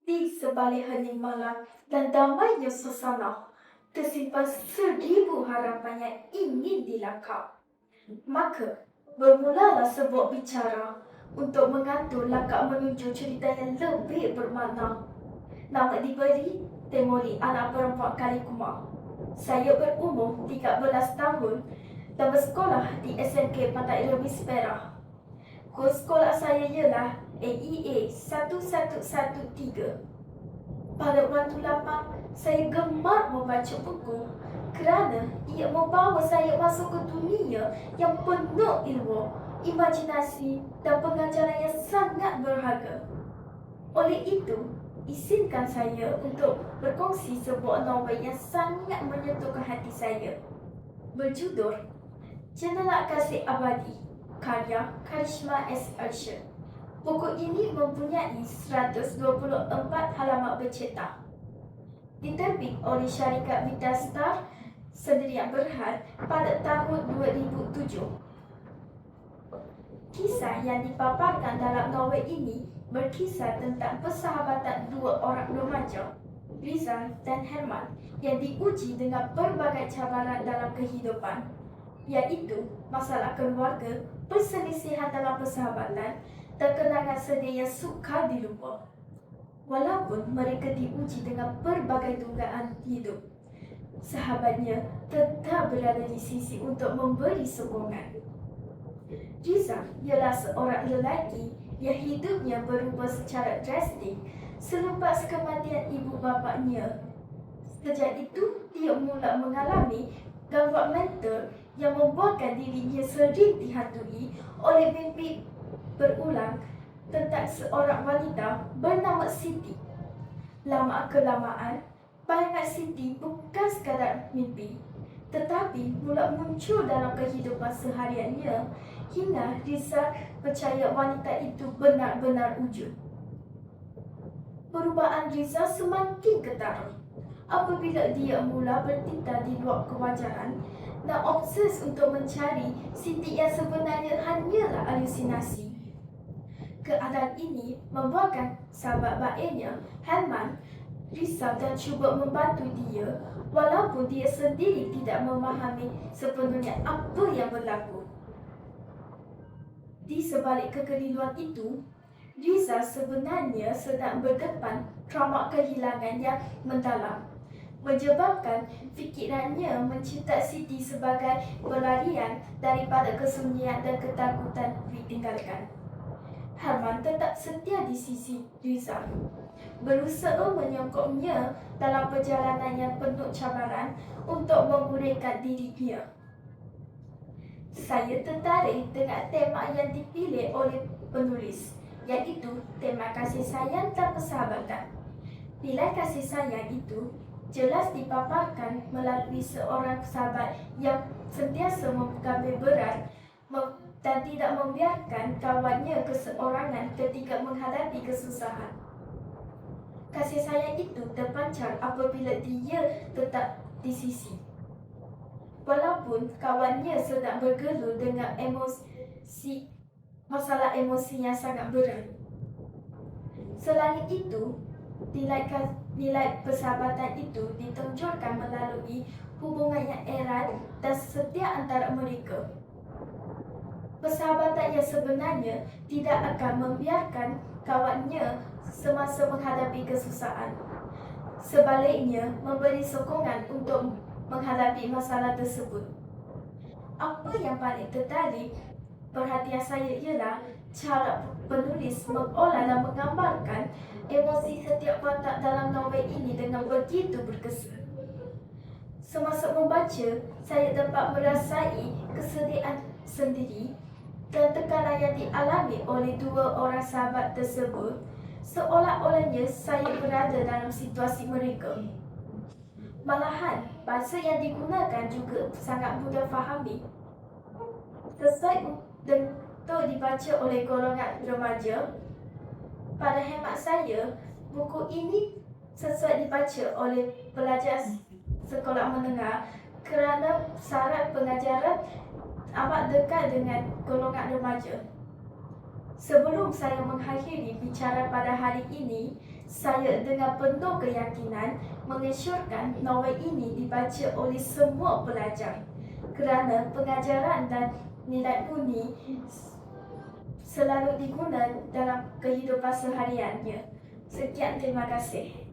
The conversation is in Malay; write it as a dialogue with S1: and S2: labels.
S1: Di sebalik hening malam dan damainya suasana, tersimpan 1000 harapan yang ingin dilakap. Maka, bermulalah sebuah bicara untuk mengatur langkah menuju cerita yang lebih bermakna. Nama diberi Temuri, anak perempuan Kalikuma. Saya berumur 13 tahun dan bersekolah di SMK Pantai Remis Perak. Kos sekolah saya ialah AEA 1113. Pada waktu lapang, saya gemar membaca buku kerana ia membawa saya masuk ke dunia yang penuh ilmu, imajinasi dan pengajaran yang sangat berharga. Oleh itu, izinkan saya untuk berkongsi sebuah novel yang sangat menyentuhkan hati saya. Berjudul Jendela Kasih Abadi, karya Karishma S. Arshad. Buku ini mempunyai 124 halaman bercetak. Diterbit oleh syarikat Vitastar Sendirian Berhad pada tahun 2007. Kisah yang dipaparkan dalam novel ini berkisah tentang persahabatan dua orang remaja, Rizal dan Herman, yang diuji dengan berbagai cabaran dalam kehidupan, iaitu masalah keluarga, perselisihan dalam persahabatan, dan kenangan sedih yang sukar dilupa. Walaupun mereka diuji dengan berbagai dugaan hidup, sahabatnya tetap berada di sisi untuk memberi sokongan. Rizal ialah seorang lelaki yang hidupnya berubah secara drastik selepas kematian ibu bapanya. Sejak itu, dia mula mengalami gangguan mental yang membuatkan dirinya sering dihantui oleh mimpi berulang tentang seorang wanita bernama Siti. Lama-kelamaan, bayangan Siti bukan sekadar mimpi, tetapi mula muncul dalam kehidupan sehariannya hingga Rizal percaya wanita itu benar-benar wujud. Perubahan Rizal semakin ketara apabila dia mula bertindak di luar kewajaran dan obses untuk mencari Siti yang sebenarnya hanyalah halusinasi. Keadaan ini membuatkan sahabat baiknya, Herman, risau dan cuba membantu dia walaupun dia sendiri tidak memahami sepenuhnya apa yang berlaku. Di sebalik kekeliruan itu, Rizal sebenarnya sedang berdepan trauma kehilangan yang mendalam, menyebabkan fikirannya mencipta Siti sebagai pelarian daripada kesunyian dan ketakutan ditinggalkan. Herman tetap setia di sisi Rizal, berusaha menyokongnya dalam perjalanan yang penuh cabaran untuk memulihkan dirinya. Saya tertarik dengan tema yang dipilih oleh penulis, iaitu tema kasih sayang dan persahabatan. Nilai kasih sayang itu jelas dipaparkan melalui seorang sahabat yang sentiasa mengambil berat dan tidak membiarkan kawannya keseorangan ketika menghadapi kesusahan. Kasih sayang itu terpancar apabila dia tetap di sisi, walaupun kawannya sedang bergelut dengan masalah emosi yang sangat berat. Selain itu, nilai persahabatan itu ditonjolkan melalui hubungan yang erat dan setia antara mereka. Persahabatan yang sebenarnya tidak akan membiarkan kawannya semasa menghadapi kesusahan. Sebaliknya, memberi sokongan untuk menghadapi masalah tersebut. Apa yang paling tertarik perhatian saya ialah cara penulis mengolah dan menggambarkan emosi setiap watak dalam novel ini dengan begitu berkesan. Semasa membaca, saya dapat merasai kesedihan sendiri dan tekanan yang dialami oleh dua orang sahabat tersebut, seolah-olahnya saya berada dalam situasi mereka. Malahan, bahasa yang digunakan juga sangat mudah fahami. Sesuai untuk dibaca oleh golongan remaja, pada hemat saya, buku ini sesuai dibaca oleh pelajar sekolah menengah kerana syarat pengajaran amat dekat dengan golongan remaja. Sebelum saya mengakhiri bicara pada hari ini, Saya dengan penuh keyakinan mengesyorkan novel ini dibaca oleh semua pelajar kerana pengajaran dan nilai budi selalu diguna dalam kehidupan sehariannya. Sekian, terima kasih.